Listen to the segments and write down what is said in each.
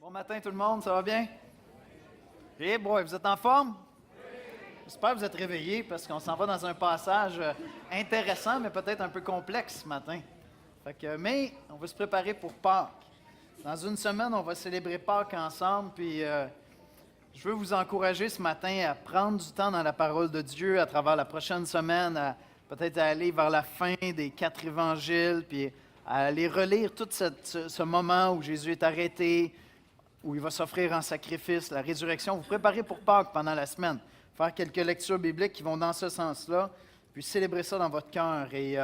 Bon matin tout le monde, ça va bien? Eh boy, vous êtes en forme? J'espère que vous êtes réveillés parce qu'on s'en va dans un passage intéressant, mais peut-être un peu complexe ce matin. Mais on va se préparer pour Pâques. Dans une semaine, on va célébrer Pâques ensemble, puis je veux vous encourager ce matin à prendre du temps dans la parole de Dieu à travers la prochaine semaine, à peut-être aller vers la fin des 4 évangiles, puis à aller relire tout ce moment où Jésus est arrêté, où il va s'offrir en sacrifice, la résurrection. Vous préparez pour Pâques pendant la semaine. Faire quelques lectures bibliques qui vont dans ce sens-là, puis célébrer ça dans votre cœur. Et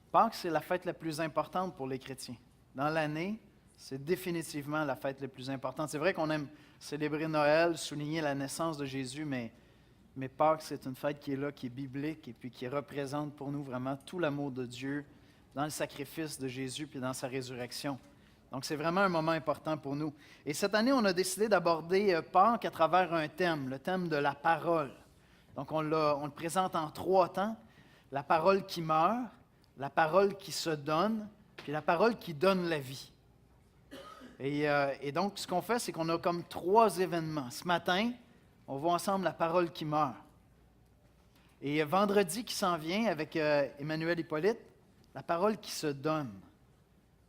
Pâques, c'est la fête la plus importante pour les chrétiens. Dans l'année, c'est définitivement la fête la plus importante. C'est vrai qu'on aime célébrer Noël, souligner la naissance de Jésus, mais Pâques, c'est une fête qui est là, qui est biblique, et puis qui représente pour nous vraiment tout l'amour de Dieu dans le sacrifice de Jésus, puis dans sa résurrection. Donc, c'est vraiment un moment important pour nous. Et cette année, on a décidé d'aborder Pâques à travers un thème, le thème de la parole. Donc, on le présente en 3 temps. La parole qui meurt, la parole qui se donne, puis la parole qui donne la vie. Et donc, ce qu'on fait, c'est qu'on a comme 3 événements. Ce matin, on voit ensemble la parole qui meurt. Et vendredi qui s'en vient avec Emmanuel Hippolyte, la parole qui se donne.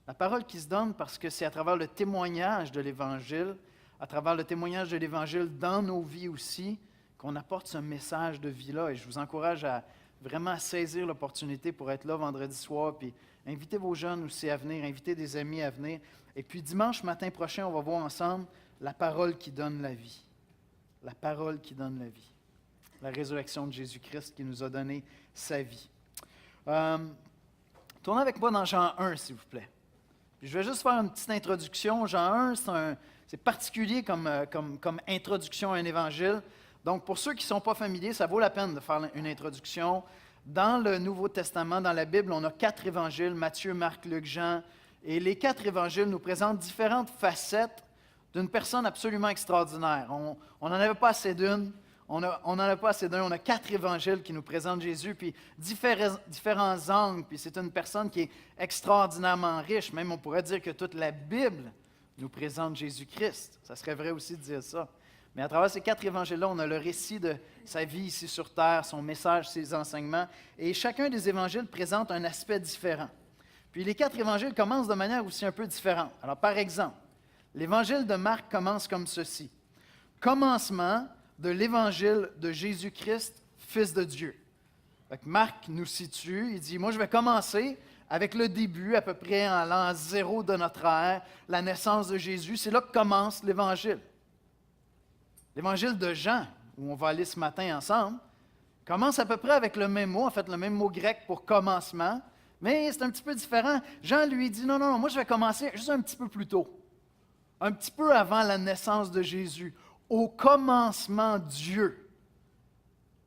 La parole qui se donne parce que c'est à travers le témoignage de l'Évangile, à travers le témoignage de l'Évangile dans nos vies aussi, qu'on apporte ce message de vie-là. Et je vous encourage à vraiment saisir l'opportunité pour être là vendredi soir, puis invitez vos jeunes aussi à venir, invitez des amis à venir. Et puis dimanche matin prochain, on va voir ensemble la parole qui donne la vie. La parole qui donne la vie. La résurrection de Jésus-Christ qui nous a donné sa vie. Tournez avec moi dans Jean 1, s'il vous plaît. Puis je vais juste faire une petite introduction. Jean 1, c'est particulier comme introduction à un évangile. Donc, pour ceux qui ne sont pas familiers, ça vaut la peine de faire une introduction. Dans le Nouveau Testament, dans la Bible, on a 4 évangiles, Matthieu, Marc, Luc, Jean. Et les 4 évangiles nous présentent différentes facettes d'une personne absolument extraordinaire. On n'en avait pas assez d'une. On a 4 évangiles qui nous présentent Jésus, puis différents angles, puis c'est une personne qui est extraordinairement riche. Même on pourrait dire que toute la Bible nous présente Jésus-Christ. Ça serait vrai aussi de dire ça. Mais à travers ces 4 évangiles-là, on a le récit de sa vie ici sur terre, son message, ses enseignements, et chacun des évangiles présente un aspect différent. Puis les 4 évangiles commencent de manière aussi un peu différente. Alors par exemple, l'évangile de Marc commence comme ceci. Commencement de l'évangile de Jésus-Christ, Fils de Dieu. Donc Marc nous situe, il dit, moi je vais commencer avec le début, à peu près en l'an 0 de notre ère, la naissance de Jésus. C'est là que commence l'évangile. L'évangile de Jean, où on va aller ce matin ensemble, commence à peu près avec le même mot, en fait le même mot grec pour commencement, mais c'est un petit peu différent. Jean lui dit, non, moi je vais commencer juste un petit peu plus tôt, un petit peu avant la naissance de Jésus. Au commencement, Dieu.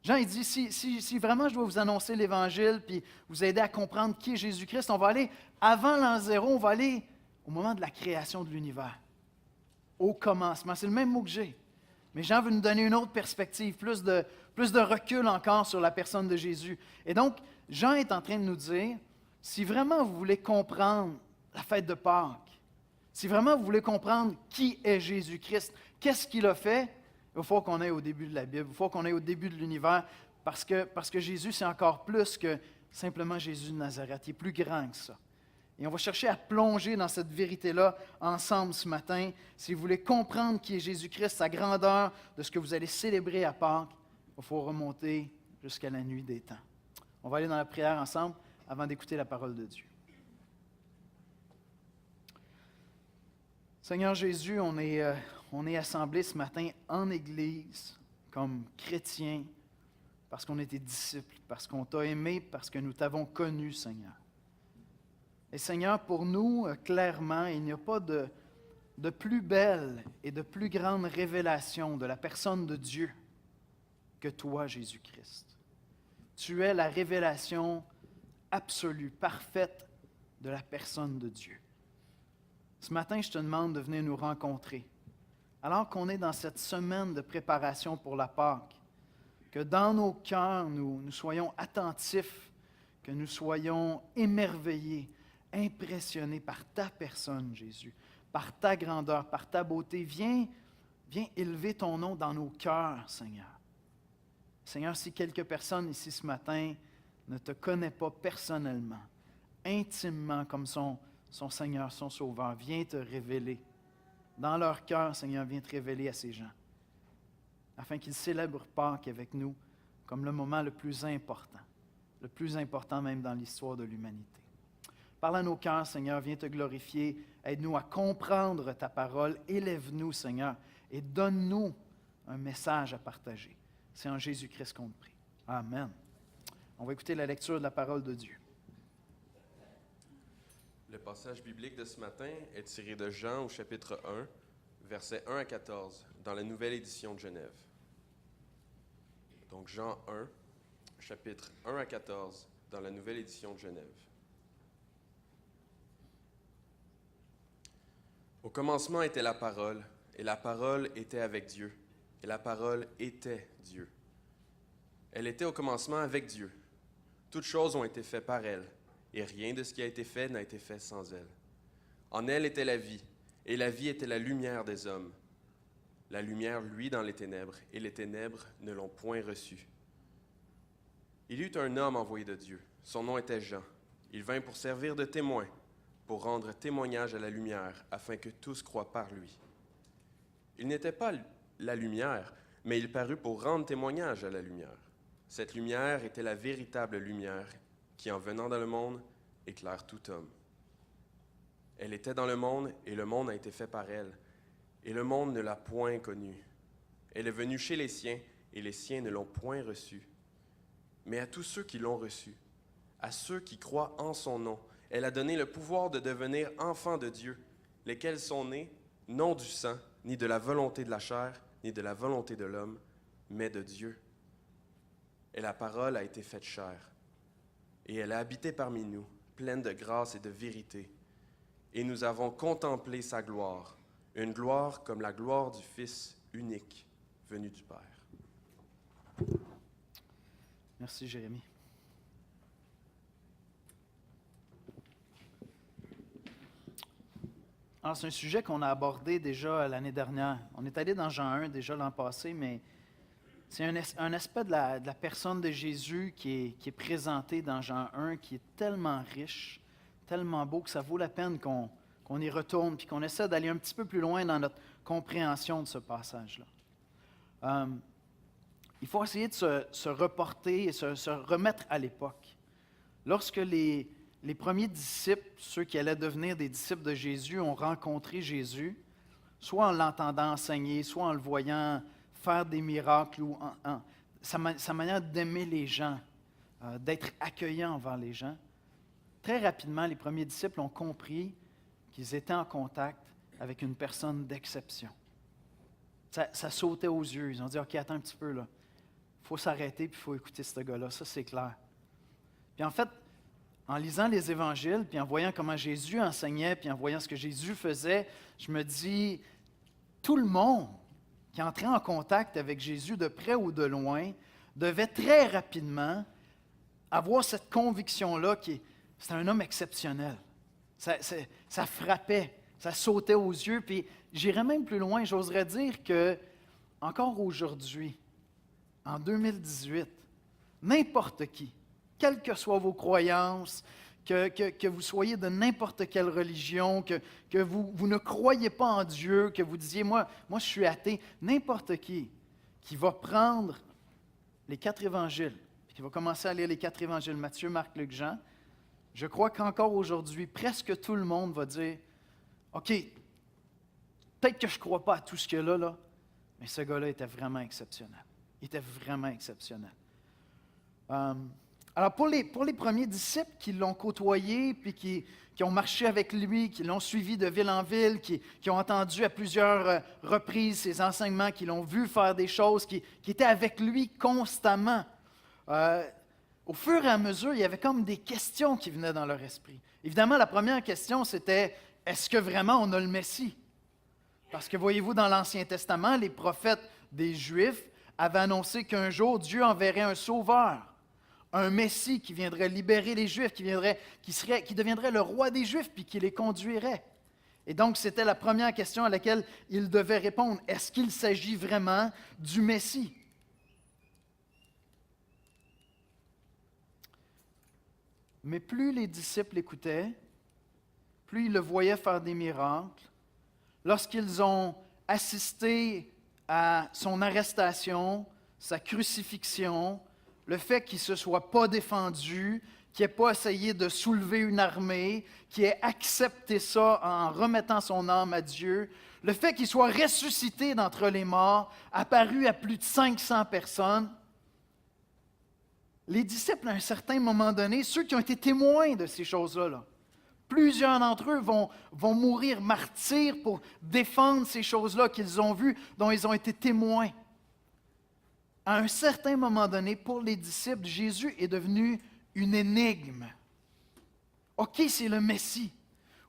Jean, il dit, si vraiment je dois vous annoncer l'Évangile, puis vous aider à comprendre qui est Jésus-Christ, on va aller avant l'an 0, on va aller au moment de la création de l'univers. Au commencement. C'est le même mot que j'ai. Mais Jean veut nous donner une autre perspective, plus de recul encore sur la personne de Jésus. Et donc, Jean est en train de nous dire, si vraiment vous voulez comprendre la fête de Pâques, si vraiment vous voulez comprendre qui est Jésus-Christ, qu'est-ce qu'il a fait, il faut qu'on aille au début de la Bible, il faut qu'on aille au début de l'univers, parce que Jésus, c'est encore plus que simplement Jésus de Nazareth. Il est plus grand que ça. Et on va chercher à plonger dans cette vérité-là ensemble ce matin. Si vous voulez comprendre qui est Jésus-Christ, sa grandeur de ce que vous allez célébrer à Pâques, il faut remonter jusqu'à la nuit des temps. On va aller dans la prière ensemble avant d'écouter la parole de Dieu. Seigneur Jésus, on est assemblés ce matin en Église, comme chrétiens, parce qu'on était disciples, parce qu'on t'a aimé, parce que nous t'avons connu, Seigneur. Et Seigneur, pour nous, clairement, il n'y a pas de plus belle et de plus grande révélation de la personne de Dieu que toi, Jésus-Christ. Tu es la révélation absolue, parfaite de la personne de Dieu. Ce matin, je te demande de venir nous rencontrer. Alors qu'on est dans cette semaine de préparation pour la Pâque, que dans nos cœurs, nous soyons attentifs, que nous soyons émerveillés, impressionnés par ta personne, Jésus, par ta grandeur, par ta beauté. Viens élever ton nom dans nos cœurs, Seigneur. Seigneur, si quelques personnes ici ce matin ne te connaissent pas personnellement, intimement comme son Seigneur, son Sauveur, viens te révéler. Dans leur cœur, Seigneur, viens te révéler à ces gens, afin qu'ils célèbrent Pâques avec nous comme le moment le plus important même dans l'histoire de l'humanité. Parle à nos cœurs, Seigneur, viens te glorifier, aide-nous à comprendre ta parole, élève-nous, Seigneur, et donne-nous un message à partager. C'est en Jésus-Christ qu'on te prie. Amen. On va écouter la lecture de la parole de Dieu. Le passage biblique de ce matin est tiré de Jean au chapitre 1, versets 1 à 14, dans la Nouvelle Édition de Genève. Donc Jean 1, chapitre 1 à 14, dans la Nouvelle Édition de Genève. Au commencement était la parole, et la parole était avec Dieu, et la parole était Dieu. Elle était au commencement avec Dieu. Toutes choses ont été faites par elle, et rien de ce qui a été fait n'a été fait sans elle. En elle était la vie, et la vie était la lumière des hommes. La lumière luit dans les ténèbres, et les ténèbres ne l'ont point reçue. Il y eut un homme envoyé de Dieu. Son nom était Jean. Il vint pour servir de témoin, pour rendre témoignage à la lumière, afin que tous croient par lui. Il n'était pas la lumière, mais il parut pour rendre témoignage à la lumière. Cette lumière était la véritable lumière qui, en venant dans le monde, éclaire tout homme. Elle était dans le monde, et le monde a été fait par elle, et le monde ne l'a point connue. Elle est venue chez les siens, et les siens ne l'ont point reçue. Mais à tous ceux qui l'ont reçue, à ceux qui croient en son nom, elle a donné le pouvoir de devenir enfants de Dieu, lesquels sont nés, non du sang, ni de la volonté de la chair, ni de la volonté de l'homme, mais de Dieu. Et la parole a été faite chair, et elle a habité parmi nous, pleine de grâce et de vérité. Et nous avons contemplé sa gloire, une gloire comme la gloire du Fils unique, venu du Père. Merci, Jérémie. Alors, c'est un sujet qu'on a abordé déjà l'année dernière. On est allé dans Jean 1 déjà l'an passé, mais c'est un aspect de la personne de Jésus qui est présenté dans Jean 1, qui est tellement riche, tellement beau, que ça vaut la peine qu'on y retourne, puis qu'on essaie d'aller un petit peu plus loin dans notre compréhension de ce passage-là. Il faut essayer de se reporter et se remettre à l'époque. Lorsque les premiers disciples, ceux qui allaient devenir des disciples de Jésus, ont rencontré Jésus, soit en l'entendant enseigner, soit en le voyant faire des miracles, ou sa manière d'aimer les gens, d'être accueillant envers les gens. Très rapidement, les premiers disciples ont compris qu'ils étaient en contact avec une personne d'exception. Ça sautait aux yeux. Ils ont dit, « OK, attends un petit peu, là. Il faut s'arrêter, puis il faut écouter ce gars-là. » Ça, c'est clair. Puis en fait, en lisant les évangiles, puis en voyant comment Jésus enseignait, puis en voyant ce que Jésus faisait, je me dis, tout le monde qui entrait en contact avec Jésus de près ou de loin devait très rapidement avoir cette conviction-là que c'est un homme exceptionnel. Ça frappait, ça sautait aux yeux, puis j'irais même plus loin, j'oserais dire que, encore aujourd'hui, en 2018, n'importe qui, quelles que soient vos croyances, que vous soyez de n'importe quelle religion, que vous ne croyez pas en Dieu, que vous disiez, moi je suis athée, n'importe qui va prendre les 4 évangiles, qui va commencer à lire les 4 évangiles, Matthieu, Marc, Luc, Jean, je crois qu'encore aujourd'hui, presque tout le monde va dire, OK, peut-être que je ne crois pas à tout ce qu'il y a là, mais ce gars-là était vraiment exceptionnel. Il était vraiment exceptionnel. Alors, pour les premiers disciples qui l'ont côtoyé, puis qui ont marché avec lui, qui l'ont suivi de ville en ville, qui ont entendu à plusieurs reprises ses enseignements, qui l'ont vu faire des choses, qui étaient avec lui constamment, au fur et à mesure, il y avait comme des questions qui venaient dans leur esprit. Évidemment, la première question, c'était, est-ce que vraiment on a le Messie? Parce que voyez-vous, dans l'Ancien Testament, les prophètes des Juifs avaient annoncé qu'un jour, Dieu enverrait un sauveur, un Messie qui viendrait libérer les Juifs, qui deviendrait le roi des Juifs, puis qui les conduirait. Et donc, c'était la première question à laquelle ils devaient répondre. Est-ce qu'il s'agit vraiment du Messie? Mais plus les disciples écoutaient, plus ils le voyaient faire des miracles. Lorsqu'ils ont assisté à son arrestation, sa crucifixion, le fait qu'il ne se soit pas défendu, qu'il n'ait pas essayé de soulever une armée, qu'il ait accepté ça en remettant son âme à Dieu, le fait qu'il soit ressuscité d'entre les morts, apparu à plus de 500 personnes, les disciples, à un certain moment donné, ceux qui ont été témoins de ces choses-là, plusieurs d'entre eux vont mourir martyrs pour défendre ces choses-là qu'ils ont vues, dont ils ont été témoins. À un certain moment donné, pour les disciples, Jésus est devenu une énigme. OK, c'est le Messie.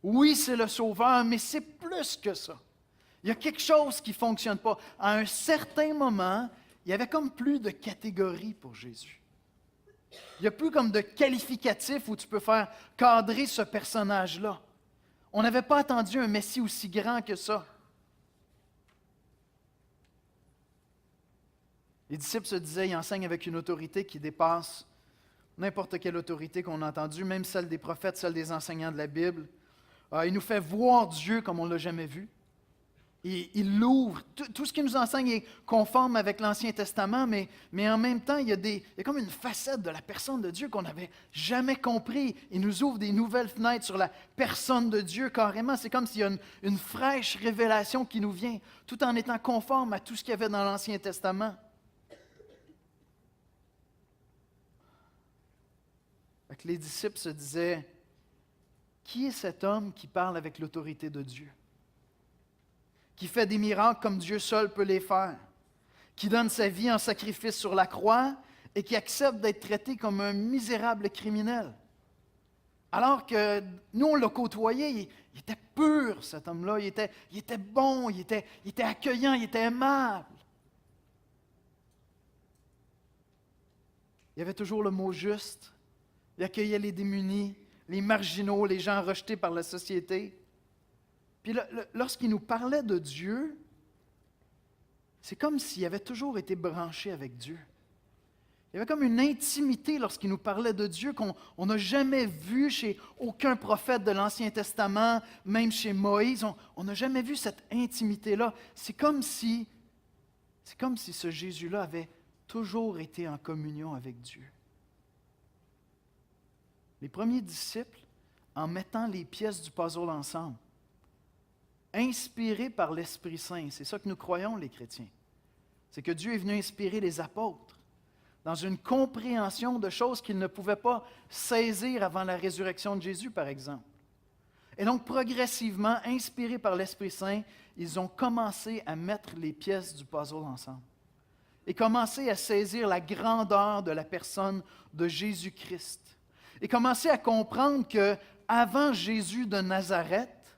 Oui, c'est le Sauveur, mais c'est plus que ça. Il y a quelque chose qui ne fonctionne pas. À un certain moment, il y avait comme plus de catégories pour Jésus. Il n'y a plus comme de qualificatif où tu peux faire cadrer ce personnage-là. On n'avait pas attendu un Messie aussi grand que ça. Les disciples se disaient, ils enseignent avec une autorité qui dépasse n'importe quelle autorité qu'on a entendue, même celle des prophètes, celle des enseignants de la Bible. Il nous fait voir Dieu comme on ne l'a jamais vu. Il l'ouvre. Tout ce qu'il nous enseigne est conforme avec l'Ancien Testament, mais en même temps, il y a comme une facette de la personne de Dieu qu'on n'avait jamais compris. Il nous ouvre des nouvelles fenêtres sur la personne de Dieu carrément. C'est comme s'il y a une fraîche révélation qui nous vient, tout en étant conforme à tout ce qu'il y avait dans l'Ancien Testament. Les disciples se disaient, qui est cet homme qui parle avec l'autorité de Dieu? Qui fait des miracles comme Dieu seul peut les faire, qui donne sa vie en sacrifice sur la croix et qui accepte d'être traité comme un misérable criminel. Alors que nous, on l'a côtoyé, il était pur, cet homme-là, il était bon, il était accueillant, il était aimable. Il y avait toujours le mot juste. Il accueillait les démunis, les marginaux, les gens rejetés par la société. Puis lorsqu'il nous parlait de Dieu, c'est comme s'il avait toujours été branché avec Dieu. Il y avait comme une intimité lorsqu'il nous parlait de Dieu qu'on n'a jamais vu chez aucun prophète de l'Ancien Testament, même chez Moïse. On n'a jamais vu cette intimité-là. C'est comme si ce Jésus-là avait toujours été en communion avec Dieu. Les premiers disciples, en mettant les pièces du puzzle ensemble, inspirés par l'Esprit Saint, c'est ça que nous croyons les chrétiens, c'est que Dieu est venu inspirer les apôtres dans une compréhension de choses qu'ils ne pouvaient pas saisir avant la résurrection de Jésus, par exemple. Et donc, progressivement, inspirés par l'Esprit Saint, ils ont commencé à mettre les pièces du puzzle ensemble et commencé à saisir la grandeur de la personne de Jésus-Christ. Et commencer à comprendre qu'avant Jésus de Nazareth,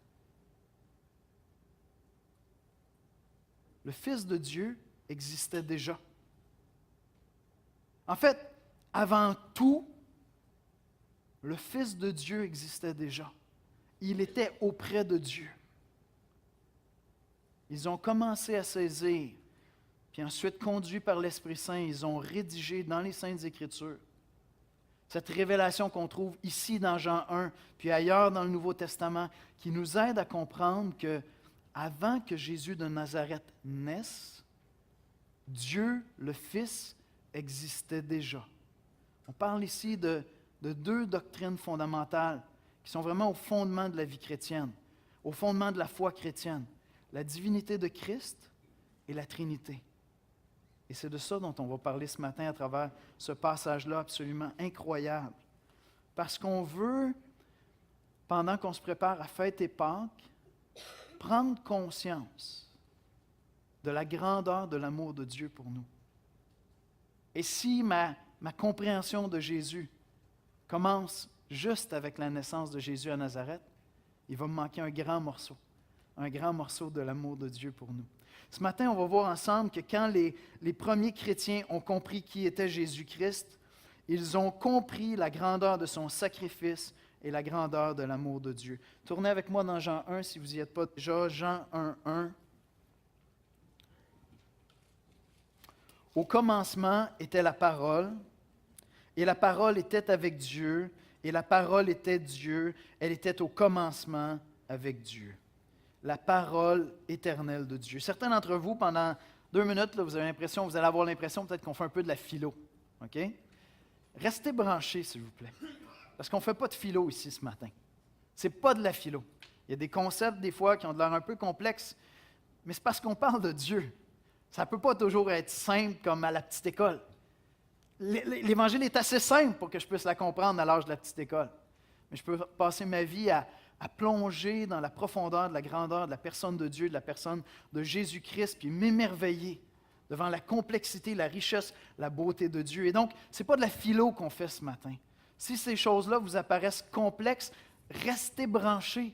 le Fils de Dieu existait déjà. En fait, avant tout, le Fils de Dieu existait déjà. Il était auprès de Dieu. Ils ont commencé à saisir, puis ensuite, conduits par l'Esprit Saint, ils ont rédigé dans les Saintes Écritures cette révélation qu'on trouve ici dans Jean 1, puis ailleurs dans le Nouveau Testament, qui nous aide à comprendre que avant que Jésus de Nazareth naisse, Dieu, le Fils, existait déjà. On parle ici de deux doctrines fondamentales qui sont vraiment au fondement de la vie chrétienne, au fondement de la foi chrétienne, la divinité de Christ et la Trinité. Et c'est de ça dont on va parler ce matin à travers ce passage-là absolument incroyable. Parce qu'on veut, pendant qu'on se prépare à fêter Pâques, prendre conscience de la grandeur de l'amour de Dieu pour nous. Et si ma compréhension de Jésus commence juste avec la naissance de Jésus à Nazareth, il va me manquer un grand morceau de l'amour de Dieu pour nous. Ce matin, on va voir ensemble que quand les premiers chrétiens ont compris qui était Jésus-Christ, Ils ont compris la grandeur de son sacrifice et la grandeur de l'amour de Dieu. Tournez avec moi dans Jean 1 si vous n'y êtes pas déjà. Jean 1, 1. Au commencement était la parole, et la parole était avec Dieu, et la parole était Dieu. Elle était au commencement avec Dieu. La parole éternelle de Dieu. Certains d'entre vous, pendant 2 minutes, là, vous allez avoir l'impression peut-être qu'on fait un peu de la philo. OK? Restez branchés, s'il vous plaît. Parce qu'on ne fait pas de philo ici ce matin. Ce n'est pas de la philo. Il y a des concepts, des fois, qui ont de l'air un peu complexes, mais c'est parce qu'on parle de Dieu. Ça ne peut pas toujours être simple comme à la petite école. L'Évangile est assez simple pour que je puisse la comprendre à l'âge de la petite école. Mais je peux passer ma vie à plonger dans la profondeur, de la grandeur de la personne de Dieu, de la personne de Jésus-Christ, puis m'émerveiller devant la complexité, la richesse, la beauté de Dieu. Et donc, ce n'est pas de la philo qu'on fait ce matin. Si ces choses-là vous apparaissent complexes, restez branchés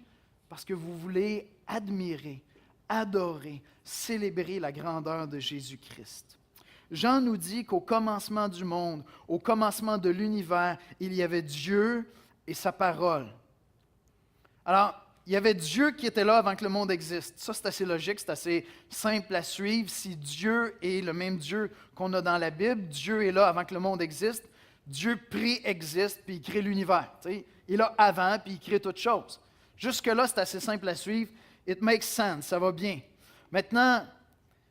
parce que vous voulez admirer, adorer, célébrer la grandeur de Jésus-Christ. Jean nous dit qu'au commencement du monde, au commencement de l'univers, il y avait Dieu et sa parole. Alors, il y avait Dieu qui était là avant que le monde existe. Ça, c'est assez logique, c'est assez simple à suivre. Si Dieu est le même Dieu qu'on a dans la Bible, Dieu est là avant que le monde existe, Dieu préexiste, puis il crée l'univers. Il est là avant, puis il crée toutes choses. Jusque-là, c'est assez simple à suivre. It makes sense, ça va bien. Maintenant,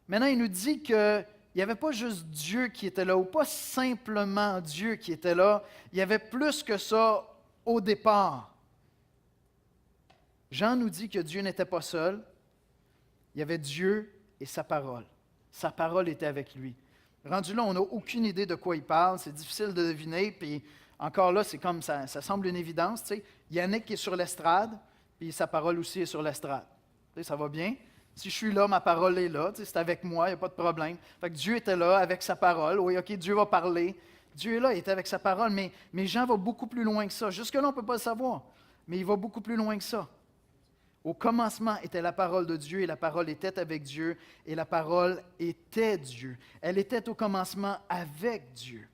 il nous dit qu'il n'y avait pas juste Dieu qui était là, ou pas simplement Dieu qui était là. Il y avait plus que ça au départ. Jean nous dit que Dieu n'était pas seul. Il y avait Dieu et sa parole. Sa parole était avec lui. Rendu là, on n'a aucune idée de quoi il parle. C'est difficile de deviner. Puis encore là, c'est comme ça semble une évidence. Tu sais. Yannick est sur l'estrade, puis sa parole aussi est sur l'estrade. Tu sais, ça va bien. Si je suis là, ma parole est là. Tu sais, c'est avec moi, il n'y a pas de problème. Fait que Dieu était là avec sa parole. Oui, OK, Dieu va parler. Dieu est là, il est avec sa parole. Mais Jean va beaucoup plus loin que ça. Jusque-là, on ne peut pas le savoir. Mais il va beaucoup plus loin que ça. Au commencement était la parole de Dieu, et la parole était avec Dieu, et la parole était Dieu. Elle était au commencement avec Dieu.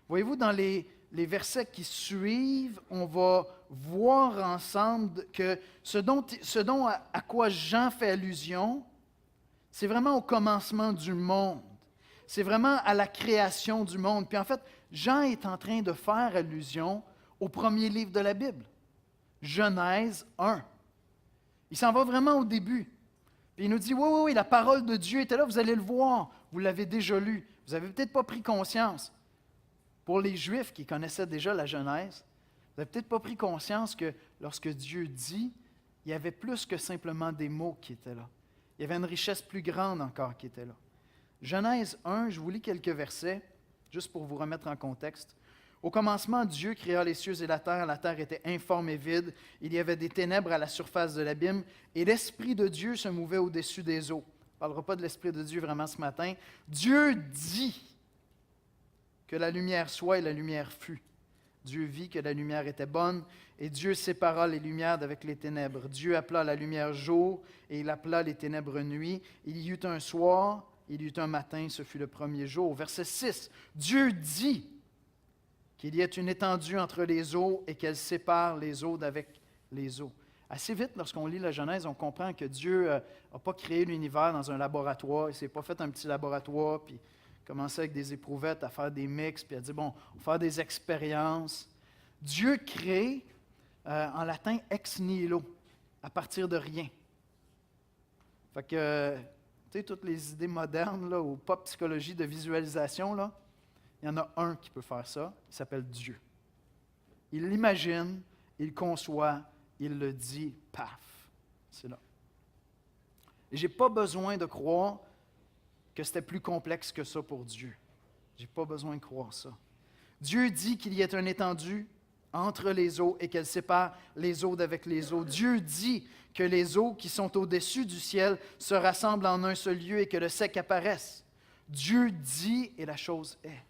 Voyez-vous, dans les versets qui suivent, on va voir ensemble que ce dont à quoi Jean fait allusion, c'est vraiment au commencement du monde. C'est vraiment à la création du monde. Puis en fait, Jean est en train de faire allusion au premier livre de la Bible. Genèse 1. Il s'en va vraiment au début. Puis il nous dit, oui, la parole de Dieu était là, vous allez le voir. Vous l'avez déjà lu. Vous n'avez peut-être pas pris conscience. Pour les Juifs qui connaissaient déjà la Genèse, vous n'avez peut-être pas pris conscience que lorsque Dieu dit, il y avait plus que simplement des mots qui étaient là. Il y avait une richesse plus grande encore qui était là. Genèse 1, je vous lis quelques versets, juste pour vous remettre en contexte. Au commencement, Dieu créa les cieux et la terre était informe et vide, il y avait des ténèbres à la surface de l'abîme, et l'Esprit de Dieu se mouvait au-dessus des eaux. On ne parlera pas de l'Esprit de Dieu vraiment ce matin. Dieu dit que la lumière soit et la lumière fut. Dieu vit que la lumière était bonne, et Dieu sépara les lumières d'avec les ténèbres. Dieu appela la lumière jour, et il appela les ténèbres nuit. Il y eut un soir, il y eut un matin, ce fut le premier jour. Verset 6, Dieu dit qu'il y ait une étendue entre les eaux et qu'elle sépare les eaux d'avec les eaux. Assez vite, lorsqu'on lit la Genèse, on comprend que Dieu n'a pas créé l'univers dans un laboratoire. Il ne s'est pas fait un petit laboratoire, puis commencé avec des éprouvettes à faire des mix, puis a dit, bon, on va faire des expériences. Dieu crée, en latin, ex nihilo, à partir de rien. Fait que, tu sais, toutes les idées modernes, là, ou pop psychologie de visualisation, là, il y en a un qui peut faire ça, il s'appelle Dieu. Il l'imagine, il conçoit, il le dit, paf, c'est là. Et je n'ai pas besoin de croire que c'était plus complexe que ça pour Dieu. Je n'ai pas besoin de croire ça. Dieu dit qu'il y ait un étendue entre les eaux et qu'elle sépare les eaux d'avec les eaux. Dieu dit que les eaux qui sont au-dessus du ciel se rassemblent en un seul lieu et que le sec apparaisse. Dieu dit et la chose est.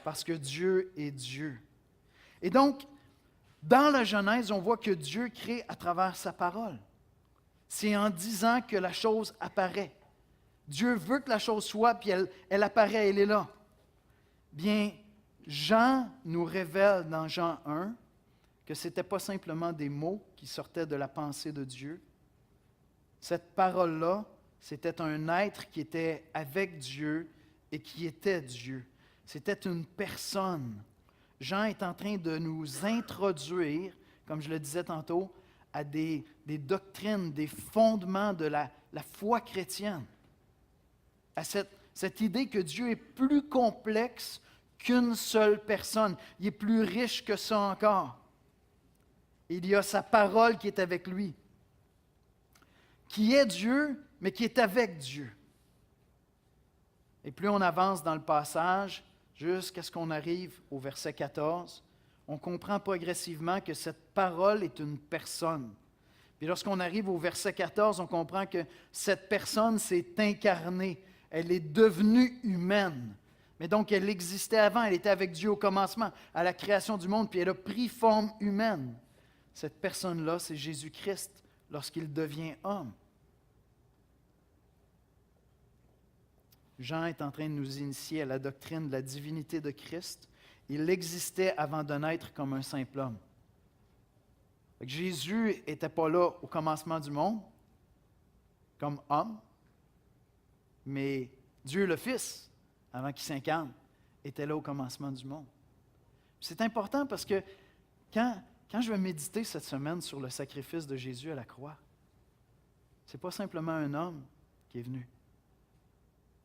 Parce que Dieu est Dieu. Et donc, dans la Genèse, on voit que Dieu crée à travers sa parole. C'est en disant que la chose apparaît. Dieu veut que la chose soit, puis elle apparaît, elle est là. Bien, Jean nous révèle dans Jean 1 que ce n'était pas simplement des mots qui sortaient de la pensée de Dieu. Cette parole-là, c'était un être qui était avec Dieu et qui était Dieu. C'était une personne. Jean est en train de nous introduire, comme je le disais tantôt, à des doctrines, des fondements de la foi chrétienne. À cette idée que Dieu est plus complexe qu'une seule personne. Il est plus riche que ça encore. Il y a sa parole qui est avec lui, qui est Dieu, mais qui est avec Dieu. Et plus on avance dans le passage, jusqu'à ce qu'on arrive au verset 14, on comprend progressivement que cette parole est une personne. Puis lorsqu'on arrive au verset 14, on comprend que cette personne s'est incarnée. Elle est devenue humaine. Mais donc, elle existait avant, elle était avec Dieu au commencement, à la création du monde, puis elle a pris forme humaine. Cette personne-là, c'est Jésus-Christ lorsqu'il devient homme. Jean est en train de nous initier à la doctrine de la divinité de Christ. Il existait avant de naître comme un simple homme. Jésus n'était pas là au commencement du monde, comme homme, mais Dieu le Fils, avant qu'il s'incarne, était là au commencement du monde. C'est important parce que quand je vais méditer cette semaine sur le sacrifice de Jésus à la croix, ce n'est pas simplement un homme qui est venu.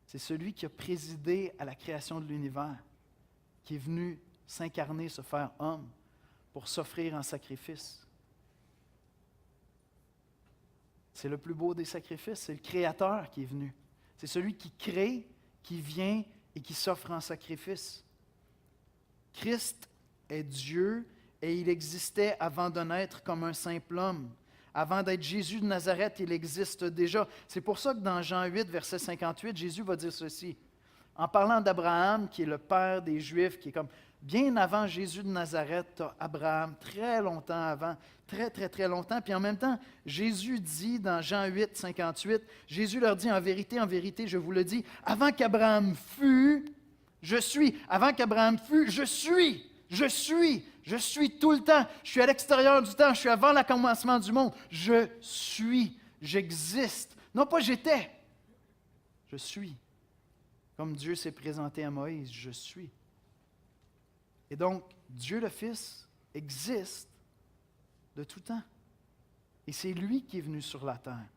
C'est celui qui a présidé à la création de l'univers, qui est venu s'incarner, se faire homme, pour s'offrir en sacrifice. C'est le plus beau des sacrifices, c'est le Créateur qui est venu. C'est celui qui crée, qui vient et qui s'offre en sacrifice. Christ est Dieu et il existait avant de naître comme un simple homme. Avant d'être Jésus de Nazareth, il existe déjà. C'est pour ça que dans Jean 8, verset 58, Jésus va dire ceci. En parlant d'Abraham, qui est le père des Juifs, qui est comme bien avant Jésus de Nazareth, tu as Abraham, très longtemps avant, très, très, très longtemps. Puis en même temps, Jésus dit dans Jean 8, 58, Jésus leur dit, en vérité, je vous le dis, avant qu'Abraham fût, je suis. Avant qu'Abraham fût, je suis. Je suis tout le temps. Je suis à l'extérieur du temps. Je suis avant le commencement du monde. Je suis. J'existe. Non pas j'étais. Je suis. Comme Dieu s'est présenté à Moïse, je suis. Et donc, Dieu le Fils existe de tout temps. Et c'est lui qui est venu sur la terre.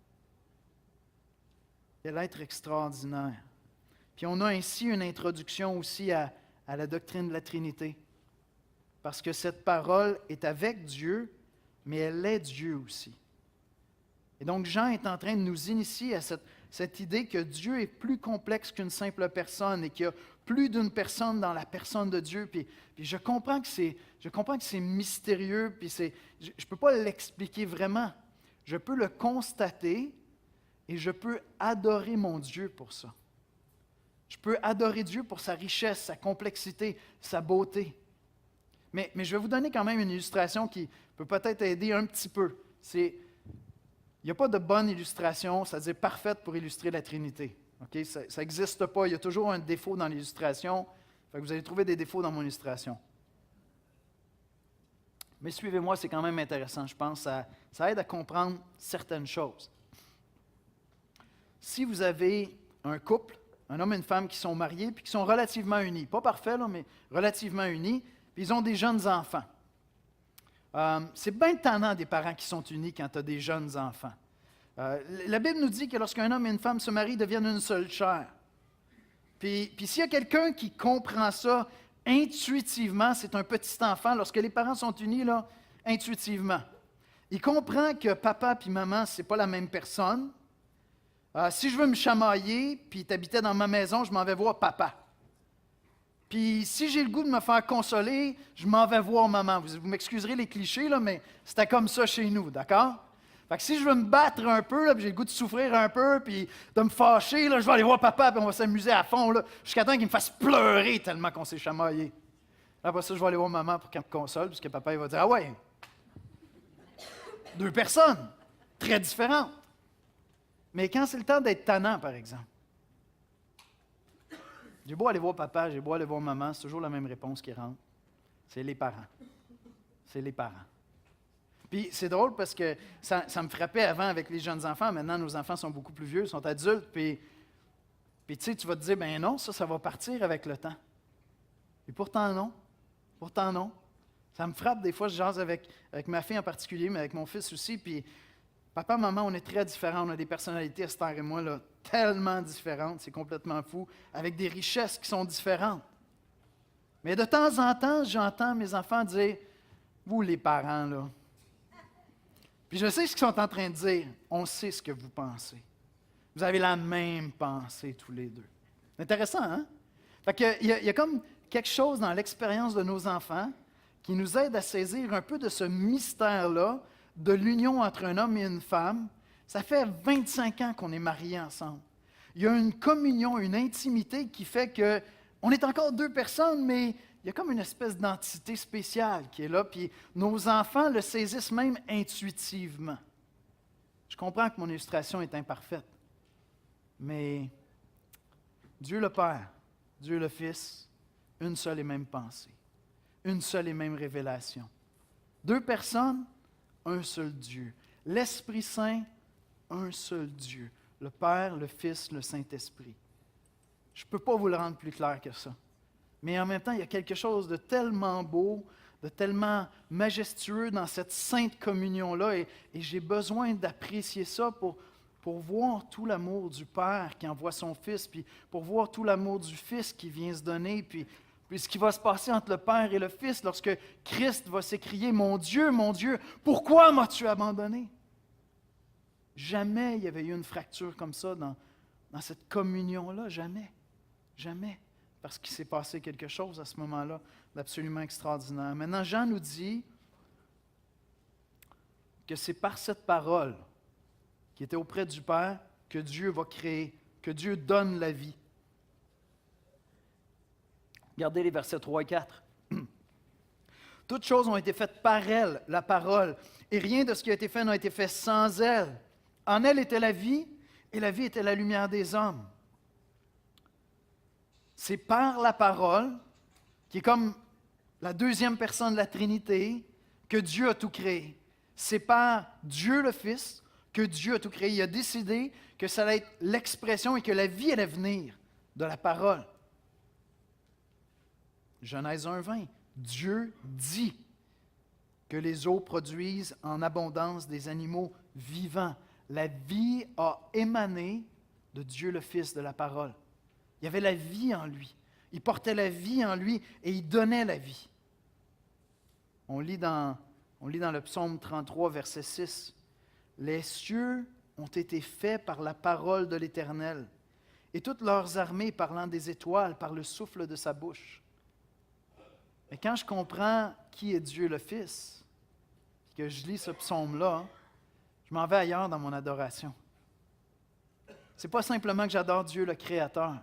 Quel être extraordinaire. Puis on a ainsi une introduction aussi à la doctrine de la Trinité. Parce que cette parole est avec Dieu, mais elle est Dieu aussi. Et donc Jean est en train de nous initier à cette idée que Dieu est plus complexe qu'une simple personne et qu'il y a plus d'une personne dans la personne de Dieu. Puis je comprends que c'est mystérieux, puis je ne peux pas l'expliquer vraiment. Je peux le constater et je peux adorer mon Dieu pour ça. Je peux adorer Dieu pour sa richesse, sa complexité, sa beauté. Mais je vais vous donner quand même une illustration qui peut peut-être aider un petit peu. Il n'y a pas de bonne illustration, c'est-à-dire parfaite pour illustrer la Trinité. Okay? Ça n'existe pas. Il y a toujours un défaut dans l'illustration. Fait que vous allez trouver des défauts dans mon illustration. Mais suivez-moi, c'est quand même intéressant. Je pense que ça aide à comprendre certaines choses. Si vous avez un couple, un homme et une femme qui sont mariés puis qui sont relativement unis, pas parfaits, là, mais relativement unis, puis ils ont des jeunes enfants. C'est bien tannant des parents qui sont unis quand tu as des jeunes enfants. La Bible nous dit que lorsqu'un homme et une femme se marient, ils deviennent une seule chair. Puis s'il y a quelqu'un qui comprend ça intuitivement, c'est un petit enfant, lorsque les parents sont unis, là, intuitivement. Il comprend que papa et maman, ce n'est pas la même personne. Si je veux me chamailler, puis tu habitais dans ma maison, je m'en vais voir papa. Puis si j'ai le goût de me faire consoler, je m'en vais voir maman. Vous m'excuserez les clichés, là, mais c'était comme ça chez nous, d'accord? Fait que si je veux me battre un peu, là, puis j'ai le goût de souffrir un peu, puis de me fâcher, là, je vais aller voir papa, puis on va s'amuser à fond, là, jusqu'à temps qu'il me fasse pleurer tellement qu'on s'est chamaillé. Après ça, je vais aller voir maman pour qu'elle me console, puisque papa il va dire « Ah ouais, deux personnes, très différentes. » Mais quand c'est le temps d'être tannant, par exemple, J'ai beau aller voir papa, j'ai beau aller voir maman, c'est toujours la même réponse qui rentre. C'est les parents. C'est les parents. Puis c'est drôle parce que ça me frappait avant avec les jeunes enfants. Maintenant, nos enfants sont beaucoup plus vieux, sont adultes. Puis tu sais, tu vas te dire, ben non, ça va partir avec le temps. Et pourtant non. Pourtant non. Ça me frappe des fois, je jase avec ma fille en particulier, mais avec mon fils aussi. Puis papa, maman, on est très différents. On a des personnalités, Esther et moi, là, tellement différentes. C'est complètement fou. Avec des richesses qui sont différentes. Mais de temps en temps, j'entends mes enfants dire, vous les parents, là. Puis je sais ce qu'ils sont en train de dire. On sait ce que vous pensez. Vous avez la même pensée tous les deux. C'est intéressant, hein? Fait que, il y a comme quelque chose dans l'expérience de nos enfants qui nous aide à saisir un peu de ce mystère-là, de l'union entre un homme et une femme. Ça fait 25 ans qu'on est mariés ensemble. Il y a une communion, une intimité qui fait qu'on est encore deux personnes, mais il y a comme une espèce d'entité spéciale qui est là, puis nos enfants le saisissent même intuitivement. Je comprends que mon illustration est imparfaite, mais Dieu le Père, Dieu le Fils, une seule et même pensée, une seule et même révélation. Deux personnes, un seul Dieu. L'Esprit Saint, un seul Dieu. Le Père, le Fils, le Saint-Esprit. Je ne peux pas vous le rendre plus clair que ça. Mais en même temps, il y a quelque chose de tellement beau, de tellement majestueux dans cette sainte communion-là, et j'ai besoin d'apprécier ça pour voir tout l'amour du Père qui envoie son Fils, puis pour voir tout l'amour du Fils qui vient se donner, puis ce qui va se passer entre le Père et le Fils lorsque Christ va s'écrier « Mon Dieu, pourquoi m'as-tu abandonné? » Jamais il y avait eu une fracture comme ça dans cette communion-là, jamais, jamais. Parce qu'il s'est passé quelque chose à ce moment-là d'absolument extraordinaire. Maintenant, Jean nous dit que c'est par cette parole qui était auprès du Père que Dieu va créer, que Dieu donne la vie. Regardez les versets 3 et 4. Toutes choses ont été faites par elle, la parole, et rien de ce qui a été fait n'a été fait sans elle. En elle était la vie, et la vie était la lumière des hommes. C'est par la parole, qui est comme la deuxième personne de la Trinité, que Dieu a tout créé. C'est par Dieu le Fils que Dieu a tout créé. Il a décidé que ça allait être l'expression et que la vie allait venir de la parole. Genèse 1:20, Dieu dit que les eaux produisent en abondance des animaux vivants. La vie a émané de Dieu le Fils, de la parole. Il y avait la vie en lui. Il portait la vie en lui et il donnait la vie. On lit dans le psaume 33, verset 6. « Les cieux ont été faits par la parole de l'Éternel, et toutes leurs armées parlant des étoiles par le souffle de sa bouche. » Mais quand je comprends qui est Dieu le Fils, et que je lis ce psaume-là, je m'en vais ailleurs dans mon adoration. Ce n'est pas simplement que j'adore Dieu le Créateur.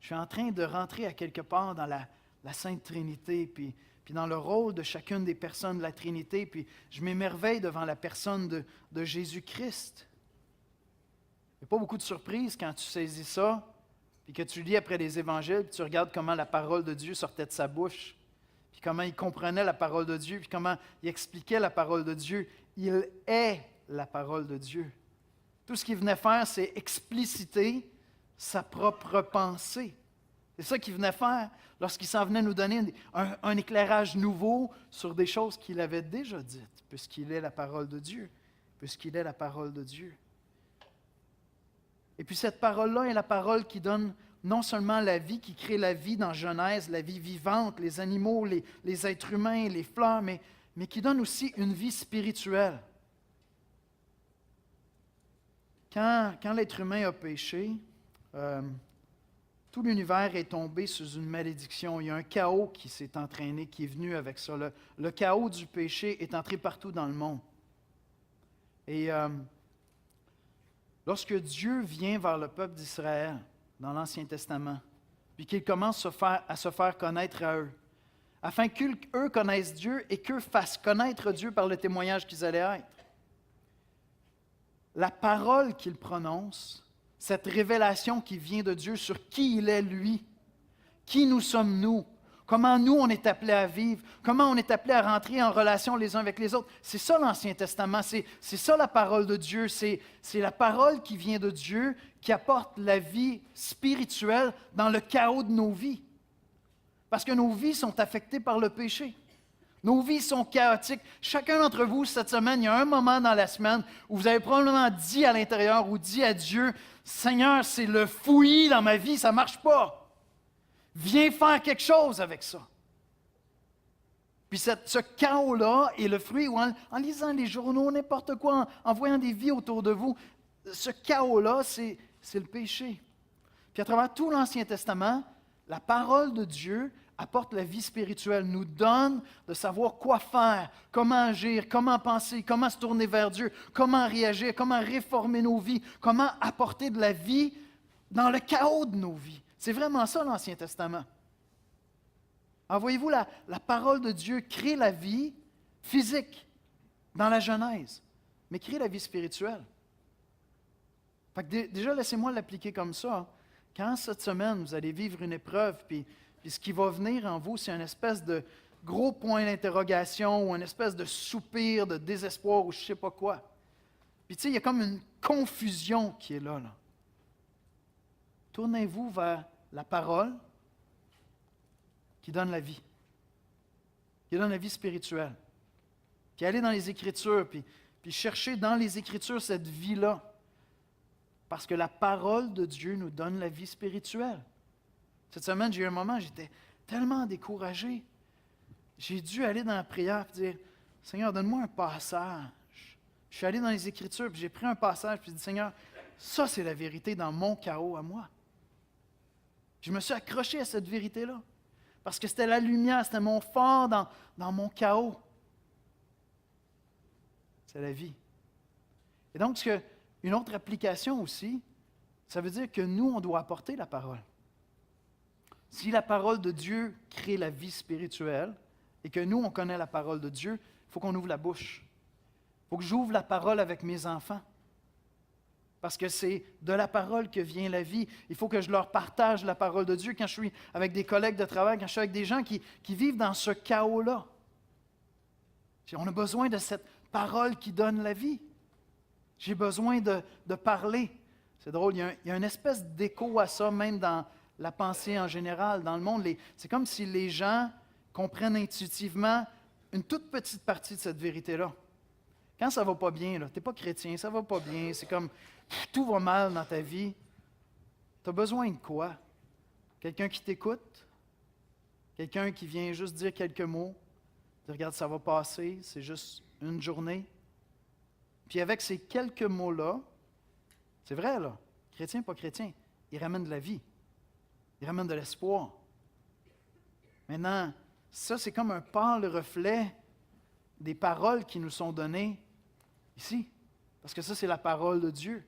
Je suis en train de rentrer à quelque part dans la Sainte Trinité, puis dans le rôle de chacune des personnes de la Trinité, puis je m'émerveille devant la personne de Jésus-Christ. Il n'y a pas beaucoup de surprises quand tu saisis ça, puis que tu lis après les Évangiles, puis tu regardes comment la parole de Dieu sortait de sa bouche, puis comment il comprenait la parole de Dieu, puis comment il expliquait la parole de Dieu. Il est la parole de Dieu. Tout ce qu'il venait faire, c'est expliciter sa propre pensée. C'est ça qu'il venait faire lorsqu'il s'en venait nous donner un éclairage nouveau sur des choses qu'il avait déjà dites, puisqu'il est la parole de Dieu. Puisqu'il est la parole de Dieu. Et puis cette parole-là est la parole qui donne non seulement la vie, qui crée la vie dans Genèse, la vie vivante, les animaux, les êtres humains, les fleurs, mais qui donne aussi une vie spirituelle. Quand l'être humain a péché, tout l'univers est tombé sous une malédiction. Il y a un chaos qui s'est entraîné, qui est venu avec ça. Le chaos du péché est entré partout dans le monde. Et lorsque Dieu vient vers le peuple d'Israël dans l'Ancien Testament, puis qu'il commence à se faire connaître à eux, afin qu'eux connaissent Dieu et qu'eux fassent connaître Dieu par le témoignage qu'ils allaient être. La parole qu'il prononce, cette révélation qui vient de Dieu sur qui il est lui, Qui nous sommes-nous? Comment nous, on est appelés à vivre? Comment on est appelés à rentrer en relation les uns avec les autres? C'est ça l'Ancien Testament, c'est ça la parole de Dieu. C'est la parole qui vient de Dieu, qui apporte la vie spirituelle dans le chaos de nos vies. Parce que nos vies sont affectées par le péché. Nos vies sont chaotiques. Chacun d'entre vous, cette semaine, il y a un moment dans la semaine où vous avez probablement dit à l'intérieur ou dit à Dieu, « Seigneur, c'est le fouillis dans ma vie, ça ne marche pas. Viens faire quelque chose avec ça. » Puis ce chaos-là est le fruit, ou en lisant les journaux, n'importe quoi, en voyant des vies autour de vous, ce chaos-là, c'est le péché. Puis à travers tout l'Ancien Testament, la parole de Dieu apporte la vie spirituelle, nous donne de savoir quoi faire, comment agir, comment penser, comment se tourner vers Dieu, comment réagir, comment réformer nos vies, comment apporter de la vie dans le chaos de nos vies. C'est vraiment ça l'Ancien Testament. Alors voyez-vous, la parole de Dieu crée la vie physique dans la Genèse, mais crée la vie spirituelle. Fait que déjà, laissez-moi l'appliquer comme ça. Quand cette semaine, vous allez vivre une épreuve, puis ce qui va venir en vous, c'est une espèce de gros point d'interrogation ou une espèce de soupir, de désespoir ou je ne sais pas quoi. Puis tu sais, il y a comme une confusion qui est là. Tournez-vous vers la parole qui donne la vie, qui donne la vie spirituelle. Puis allez dans les Écritures, puis cherchez dans les Écritures cette vie-là. Parce que la parole de Dieu nous donne la vie spirituelle. Cette semaine, j'ai eu un moment, j'étais tellement découragé. J'ai dû aller dans la prière et dire, « Seigneur, donne-moi un passage. » Je suis allé dans les Écritures, puis j'ai pris un passage, puis j'ai dit, « Seigneur, ça c'est la vérité dans mon chaos à moi. » Je me suis accroché à cette vérité-là. Parce que c'était la lumière, c'était mon phare dans mon chaos. C'est la vie. Et donc, une autre application aussi, ça veut dire que nous, on doit apporter la parole. Si la parole de Dieu crée la vie spirituelle et que nous, on connaît la parole de Dieu, il faut qu'on ouvre la bouche. Il faut que j'ouvre la parole avec mes enfants. Parce que c'est de la parole que vient la vie. Il faut que je leur partage la parole de Dieu quand je suis avec des collègues de travail, quand je suis avec des gens qui vivent dans ce chaos-là. On a besoin de cette parole qui donne la vie. J'ai besoin de parler. C'est drôle, il y a une espèce d'écho à ça, même dans la pensée en général, dans le monde. C'est comme si les gens comprennent intuitivement une toute petite partie de cette vérité-là. Quand ça ne va pas bien, tu n'es pas chrétien, ça ne va pas bien, c'est comme tout va mal dans ta vie. Tu as besoin de quoi? Quelqu'un qui t'écoute? Quelqu'un qui vient juste dire quelques mots? Dire, regarde, ça va passer, c'est juste une journée. Puis avec ces quelques mots-là, c'est vrai, là, chrétien, pas chrétien, ils ramènent de la vie. Ils ramènent de l'espoir. Maintenant, ça, c'est comme un pâle reflet des paroles qui nous sont données ici. Parce que ça, c'est la parole de Dieu,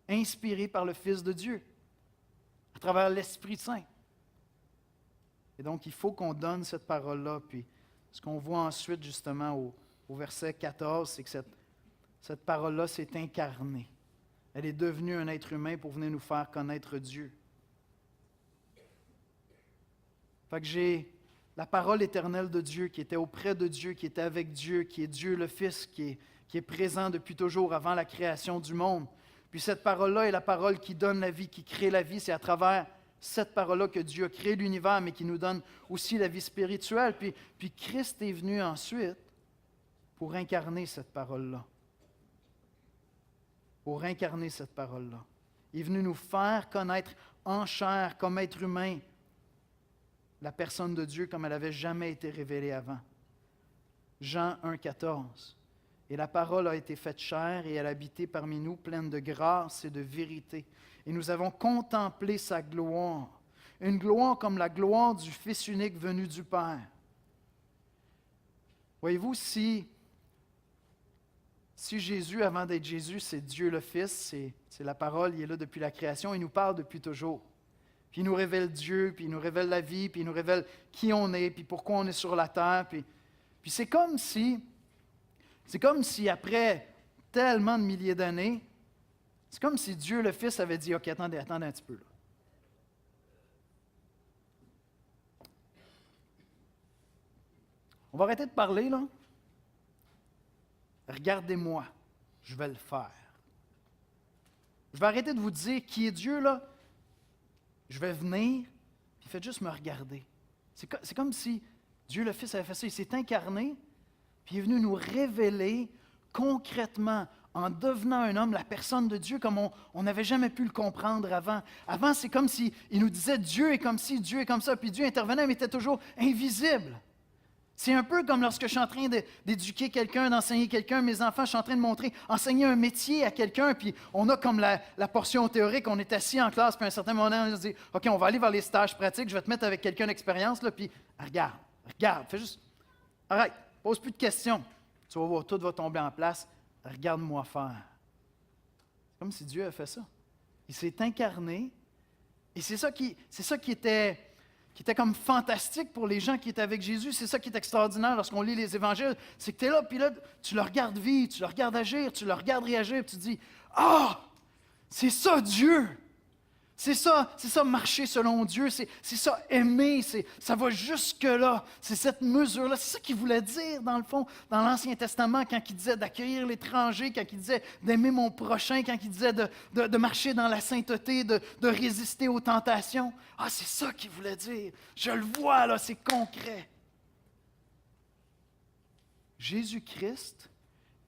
inspirée par le Fils de Dieu, à travers l'Esprit Saint. Et donc, il faut qu'on donne cette parole-là. Puis, ce qu'on voit ensuite, justement, au verset 14, c'est que cette parole-là s'est incarnée. Elle est devenue un être humain pour venir nous faire connaître Dieu. Fait que j'ai la parole éternelle de Dieu qui était auprès de Dieu, qui était avec Dieu, qui est Dieu le Fils, qui est présent depuis toujours avant la création du monde. Puis cette parole-là est la parole qui donne la vie, qui crée la vie. C'est à travers cette parole-là que Dieu a créé l'univers, mais qui nous donne aussi la vie spirituelle. Puis Christ est venu ensuite pour incarner cette parole-là. Pour incarner cette parole-là. Il est venu nous faire connaître en chair, comme être humain, la personne de Dieu comme elle n'avait jamais été révélée avant. Jean 1, 14. Et la parole a été faite chair et elle a habité parmi nous, pleine de grâce et de vérité. Et nous avons contemplé sa gloire, une gloire comme la gloire du Fils unique venu du Père. Voyez-vous, si Jésus, avant d'être Jésus, c'est Dieu le Fils, c'est la parole, il est là depuis la création, il nous parle depuis toujours. Puis il nous révèle Dieu, puis il nous révèle la vie, puis il nous révèle qui on est, puis pourquoi on est sur la terre. Puis c'est comme si après tellement de milliers d'années, c'est comme si Dieu le Fils avait dit, « OK, attendez un petit peu. Là. On va arrêter de parler, là. Regardez-moi, je vais le faire. Je vais arrêter de vous dire qui est Dieu, là. Je vais venir, puis faites juste me regarder. C'est comme si Dieu le Fils avait fait ça. Il s'est incarné, puis il est venu nous révéler concrètement, en devenant un homme, la personne de Dieu comme on n'avait jamais pu le comprendre avant. Avant, c'est comme s'il nous disait Dieu est comme ci, Dieu est comme ça, puis Dieu intervenait, mais était toujours invisible. C'est un peu comme lorsque je suis en train d'éduquer quelqu'un, d'enseigner quelqu'un, mes enfants, je suis en train de montrer, enseigner un métier à quelqu'un, puis on a comme la portion théorique, on est assis en classe, puis à un certain moment, on se dit, OK, on va aller vers les stages pratiques, je vais te mettre avec quelqu'un d'expérience, là, puis regarde, fais juste, arrête, pose plus de questions, tu vas voir, tout va tomber en place, regarde-moi faire. C'est comme si Dieu avait fait ça. Il s'est incarné, et c'est ça qui était comme fantastique pour les gens qui étaient avec Jésus. C'est ça qui est extraordinaire lorsqu'on lit les évangiles. C'est que tu es là, puis là, tu le regardes vivre, tu le regardes agir, tu le regardes réagir, puis tu te dis, « Ah! C'est ça Dieu! C'est ça marcher selon Dieu, c'est ça aimer, ça va jusque-là, c'est cette mesure-là. » C'est ça qu'il voulait dire, dans le fond, dans l'Ancien Testament, quand il disait d'accueillir l'étranger, quand il disait d'aimer mon prochain, quand il disait de marcher dans la sainteté, de résister aux tentations. Ah, c'est ça qu'il voulait dire. Je le vois, là, c'est concret. Jésus-Christ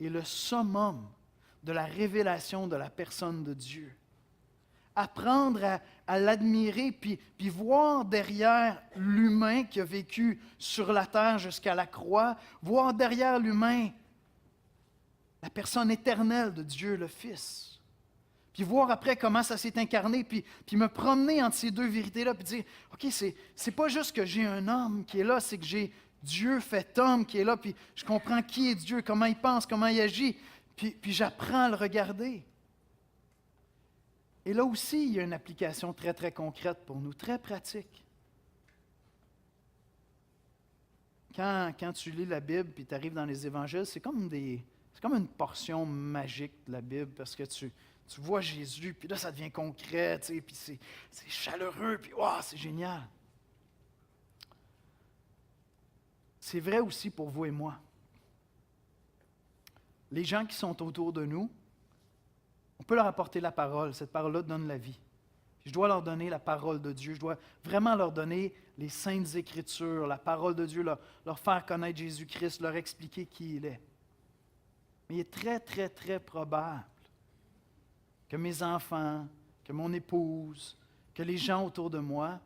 est le summum de la révélation de la personne de Dieu. Apprendre à l'admirer, puis voir derrière l'humain qui a vécu sur la terre jusqu'à la croix, voir derrière l'humain la personne éternelle de Dieu le Fils. Puis voir après comment ça s'est incarné, puis me promener entre ces deux vérités-là, puis dire, OK, c'est pas juste que j'ai un homme qui est là, c'est que j'ai Dieu fait homme qui est là, puis je comprends qui est Dieu, comment il pense, comment il agit, puis j'apprends à le regarder. Et là aussi, il y a une application très, très concrète pour nous, très pratique. Quand tu lis la Bible et tu arrives dans les évangiles, c'est comme une portion magique de la Bible parce que tu vois Jésus, puis là, ça devient concret, tu sais, puis c'est chaleureux, puis wow, c'est génial. C'est vrai aussi pour vous et moi. Les gens qui sont autour de nous, on peut leur apporter la parole. Cette parole-là donne la vie. Je dois leur donner la parole de Dieu. Je dois vraiment leur donner les saintes Écritures, la parole de Dieu, leur faire connaître Jésus-Christ, leur expliquer qui il est. Mais il est très, très, très probable que mes enfants, que mon épouse, que les gens autour de moi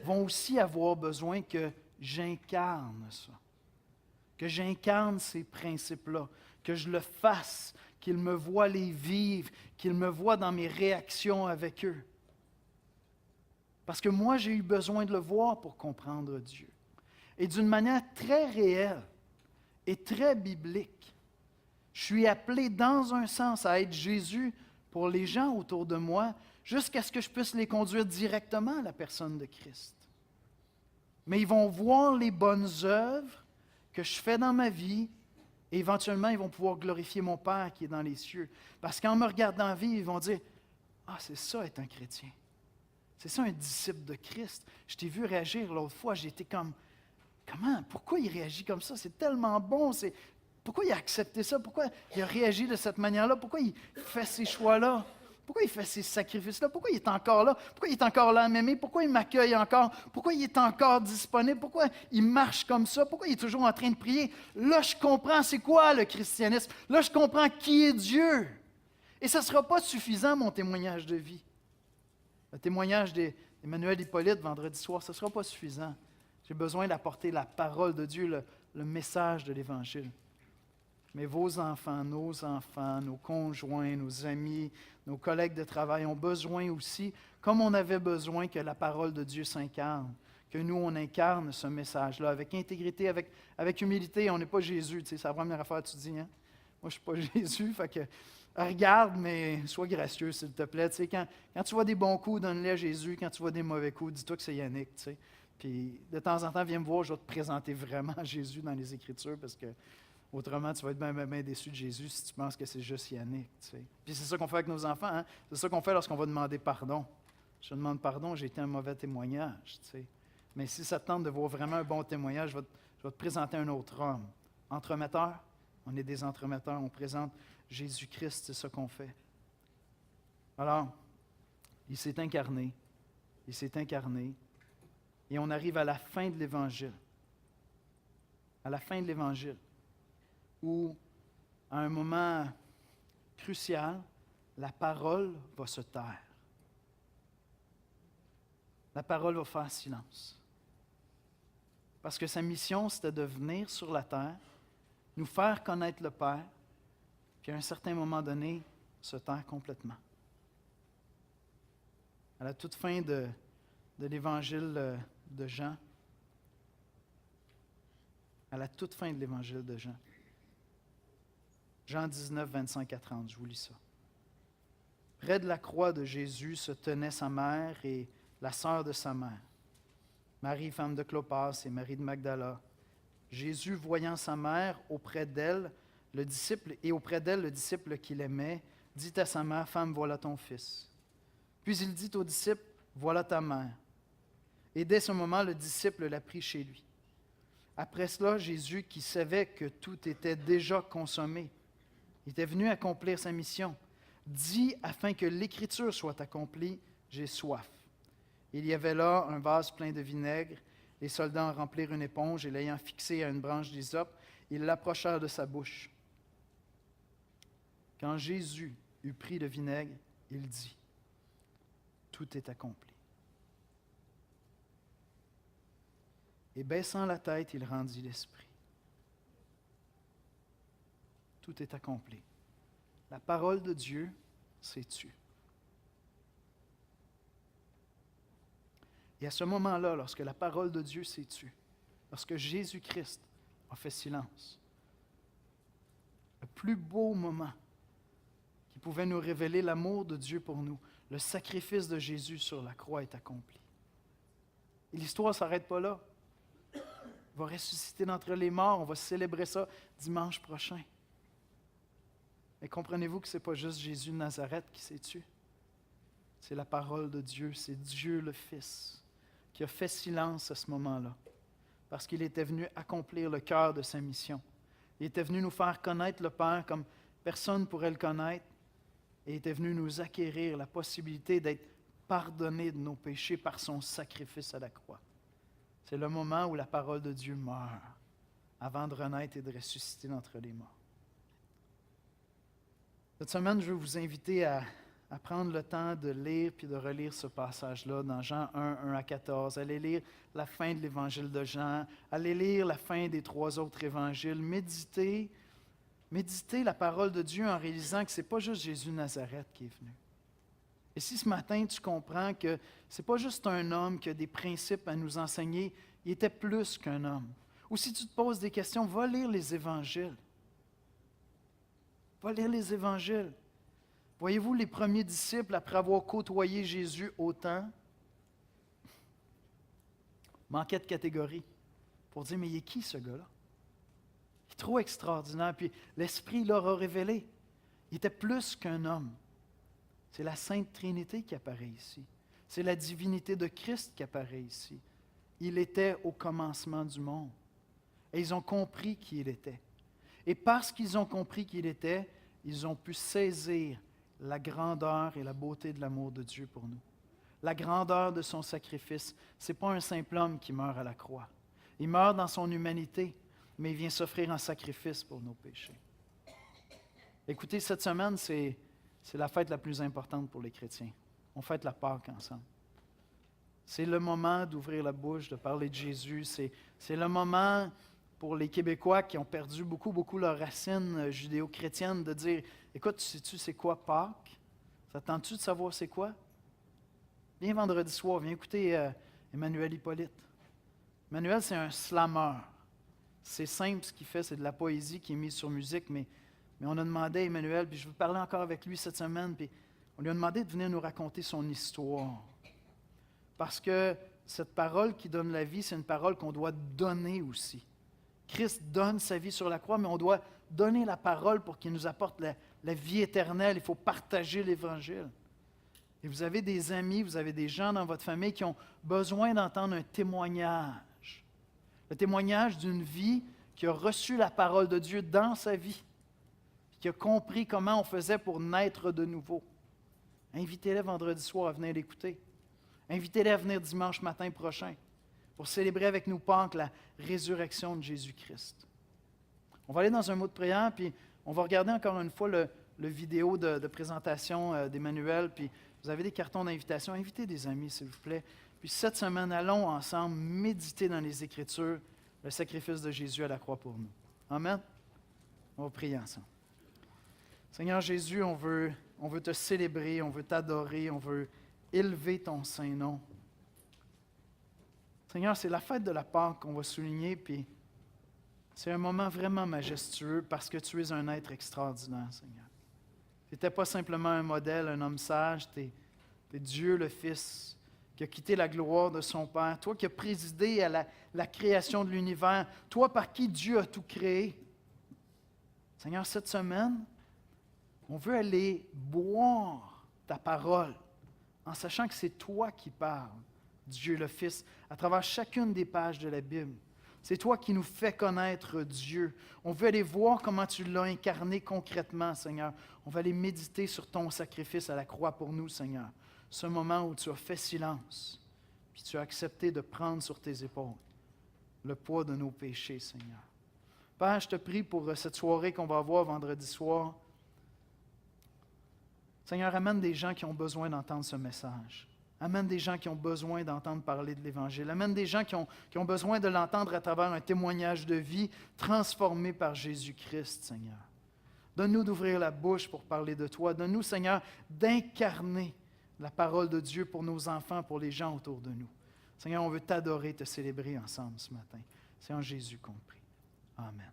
vont aussi avoir besoin que j'incarne ça, que j'incarne ces principes-là, que je le fasse, qu'ils me voient les vivre, qu'ils me voient dans mes réactions avec eux. Parce que moi, j'ai eu besoin de le voir pour comprendre Dieu. Et d'une manière très réelle et très biblique, je suis appelé dans un sens à être Jésus pour les gens autour de moi, jusqu'à ce que je puisse les conduire directement à la personne de Christ. Mais ils vont voir les bonnes œuvres que je fais dans ma vie, et éventuellement, ils vont pouvoir glorifier mon Père qui est dans les cieux. Parce qu'en me regardant vivre, ils vont dire, « Ah, c'est ça être un chrétien. C'est ça un disciple de Christ. Je t'ai vu réagir l'autre fois, j'ai été comme, comment? Pourquoi il réagit comme ça? C'est tellement bon. Pourquoi il a accepté ça? Pourquoi il a réagi de cette manière-là? Pourquoi il fait ces choix-là? Pourquoi il fait ces sacrifices-là? Pourquoi il est encore là? Pourquoi il est encore là à m'aimer? Pourquoi il m'accueille encore? Pourquoi il est encore disponible? Pourquoi il marche comme ça? Pourquoi il est toujours en train de prier? Là, je comprends c'est quoi le christianisme. Là, je comprends qui est Dieu. Et ça ne sera pas suffisant, mon témoignage de vie. Le témoignage d'Emmanuel Hippolyte vendredi soir, ce ne sera pas suffisant. J'ai besoin d'apporter la parole de Dieu, le message de l'Évangile. Mais vos enfants, nos conjoints, nos amis, nos collègues de travail ont besoin aussi, comme on avait besoin que la parole de Dieu s'incarne, que nous, on incarne ce message-là avec intégrité, avec humilité. On n'est pas Jésus, tu sais, c'est la première affaire que tu dis. Hein? Moi, je ne suis pas Jésus, fait que regarde, mais sois gracieux, s'il te plaît. Tu sais, quand tu vois des bons coups, donne-les à Jésus. Quand tu vois des mauvais coups, dis-toi que c'est Yannick. Tu sais. Puis de temps en temps, viens me voir, je vais te présenter vraiment Jésus dans les Écritures, parce que autrement, tu vas être bien déçu de Jésus si tu penses que c'est juste Yannick. Tu sais. Puis c'est ça qu'on fait avec nos enfants. Hein? C'est ça qu'on fait lorsqu'on va demander pardon. Je demande pardon, j'ai été un mauvais témoignage. Tu sais. Mais si ça te tente de voir vraiment un bon témoignage, je vais Je vais te présenter un autre homme. Entremetteur, on est des entremetteurs, on présente Jésus-Christ, c'est ce qu'on fait. Alors, il s'est incarné, et on arrive à la fin de l'Évangile. À la fin de l'Évangile, où, à un moment crucial, la parole va se taire. La parole va faire silence. Parce que sa mission, c'était de venir sur la terre, nous faire connaître le Père, puis à un certain moment donné, se taire complètement. À la toute fin de l'Évangile de Jean, à la toute fin de l'Évangile de Jean, Jean 19, 25 à 30, je vous lis ça. Près de la croix de Jésus se tenaient sa mère et la sœur de sa mère, Marie, femme de Clopas, et Marie de Magdala. Jésus, voyant sa mère auprès d'elle, le disciple qu'il aimait, dit à sa mère, « Femme, voilà ton fils. » Puis il dit au disciple, « Voilà ta mère. » Et dès ce moment, le disciple l'a pris chez lui. Après cela, Jésus, qui savait que tout était déjà consommé, était venu accomplir sa mission, dit, afin que l'Écriture soit accomplie, « J'ai soif. » Il y avait là un vase plein de vinaigre. Les soldats en remplirent une éponge et l'ayant fixée à une branche d'hysope, ils l'approchèrent de sa bouche. Quand Jésus eut pris le vinaigre, il dit, « Tout est accompli. » Et baissant la tête, il rendit l'esprit. Tout est accompli. La parole de Dieu s'est tue. Et à ce moment-là, lorsque la parole de Dieu s'est tue, lorsque Jésus-Christ a fait silence, le plus beau moment qui pouvait nous révéler l'amour de Dieu pour nous, le sacrifice de Jésus sur la croix est accompli. Et l'histoire ne s'arrête pas là. Il va ressusciter d'entre les morts, on va célébrer ça dimanche prochain. Mais comprenez-vous que ce n'est pas juste Jésus de Nazareth qui s'est tué. C'est la parole de Dieu, c'est Dieu le Fils qui a fait silence à ce moment-là, parce qu'il était venu accomplir le cœur de sa mission. Il était venu nous faire connaître le Père comme personne ne pourrait le connaître, et il était venu nous acquérir la possibilité d'être pardonnés de nos péchés par son sacrifice à la croix. C'est le moment où la parole de Dieu meurt, avant de renaître et de ressusciter d'entre les morts. Cette semaine, je veux vous inviter à prendre le temps de lire puis de relire ce passage-là dans Jean 1, 1 à 14. Allez lire la fin de l'Évangile de Jean. Allez lire la fin des 3 autres évangiles. Méditez la parole de Dieu en réalisant que ce n'est pas juste Jésus de Nazareth qui est venu. Et si ce matin tu comprends que ce n'est pas juste un homme qui a des principes à nous enseigner, il était plus qu'un homme. Ou si tu te poses des questions, va lire les évangiles. Va lire les évangiles. Voyez-vous, les premiers disciples, après avoir côtoyé Jésus autant, manquaient de catégorie pour dire, mais il est qui ce gars-là? Il est trop extraordinaire. Puis l'Esprit leur a révélé. Il était plus qu'un homme. C'est la Sainte Trinité qui apparaît ici. C'est la divinité de Christ qui apparaît ici. Il était au commencement du monde. Et ils ont compris qui il était. Et parce qu'ils ont compris qui il était, ils ont pu saisir la grandeur et la beauté de l'amour de Dieu pour nous. La grandeur de son sacrifice. Ce n'est pas un simple homme qui meurt à la croix. Il meurt dans son humanité, mais il vient s'offrir en sacrifice pour nos péchés. Écoutez, cette semaine, c'est la fête la plus importante pour les chrétiens. On fête la Pâque ensemble. C'est le moment d'ouvrir la bouche, de parler de Jésus. C'est le moment pour les Québécois qui ont perdu beaucoup leurs racines judéo-chrétiennes de dire, écoute, sais-tu c'est quoi Pâques? Ça te tente-tu de savoir c'est quoi? Viens vendredi soir, viens écouter Emmanuel Hippolyte. Emmanuel, c'est un slammer. C'est simple ce qu'il fait, c'est de la poésie qui est mise sur musique, mais on a demandé à Emmanuel, puis je veux parler encore avec lui cette semaine, puis on lui a demandé de venir nous raconter son histoire. Parce que cette parole qui donne la vie, c'est une parole qu'on doit donner aussi. Christ donne sa vie sur la croix, mais on doit donner la parole pour qu'il nous apporte la vie éternelle. Il faut partager l'Évangile. Et vous avez des amis, vous avez des gens dans votre famille qui ont besoin d'entendre un témoignage. Le le témoignage d'une vie qui a reçu la parole de Dieu dans sa vie, qui a compris comment on faisait pour naître de nouveau. Invitez-les vendredi soir à venir l'écouter. Invitez-les à venir dimanche matin prochain pour célébrer avec nous Pâques la résurrection de Jésus-Christ. On va aller dans un mot de prière, puis on va regarder encore une fois le vidéo de présentation d'Emmanuel, puis vous avez des cartons d'invitation. Invitez des amis, s'il vous plaît. Puis cette semaine, allons ensemble méditer dans les Écritures le sacrifice de Jésus à la croix pour nous. Amen. On va prier ensemble. Seigneur Jésus, on veut te célébrer, on veut t'adorer, on veut élever ton saint nom. Seigneur, c'est la fête de la Pâque qu'on va souligner, puis c'est un moment vraiment majestueux parce que tu es un être extraordinaire, Seigneur. Tu n'étais pas simplement un modèle, un homme sage, tu es Dieu le Fils qui a quitté la gloire de son Père, toi qui as présidé à la création de l'univers, toi par qui Dieu a tout créé. Seigneur, cette semaine, on veut aller boire ta parole en sachant que c'est toi qui parles, Dieu le Fils, à travers chacune des pages de la Bible. C'est toi qui nous fais connaître Dieu. On veut aller voir comment tu l'as incarné concrètement, Seigneur. On va aller méditer sur ton sacrifice à la croix pour nous, Seigneur. Ce moment où tu as fait silence, puis tu as accepté de prendre sur tes épaules le poids de nos péchés, Seigneur. Père, je te prie pour cette soirée qu'on va avoir vendredi soir. Seigneur, amène des gens qui ont besoin d'entendre ce message. Amène des gens qui ont besoin d'entendre parler de l'Évangile. Amène des gens qui ont besoin de l'entendre à travers un témoignage de vie transformé par Jésus-Christ, Seigneur. Donne-nous d'ouvrir la bouche pour parler de toi. Donne-nous, Seigneur, d'incarner la parole de Dieu pour nos enfants, pour les gens autour de nous. Seigneur, on veut t'adorer, te célébrer ensemble ce matin. C'est en Jésus qu'on prie. Amen.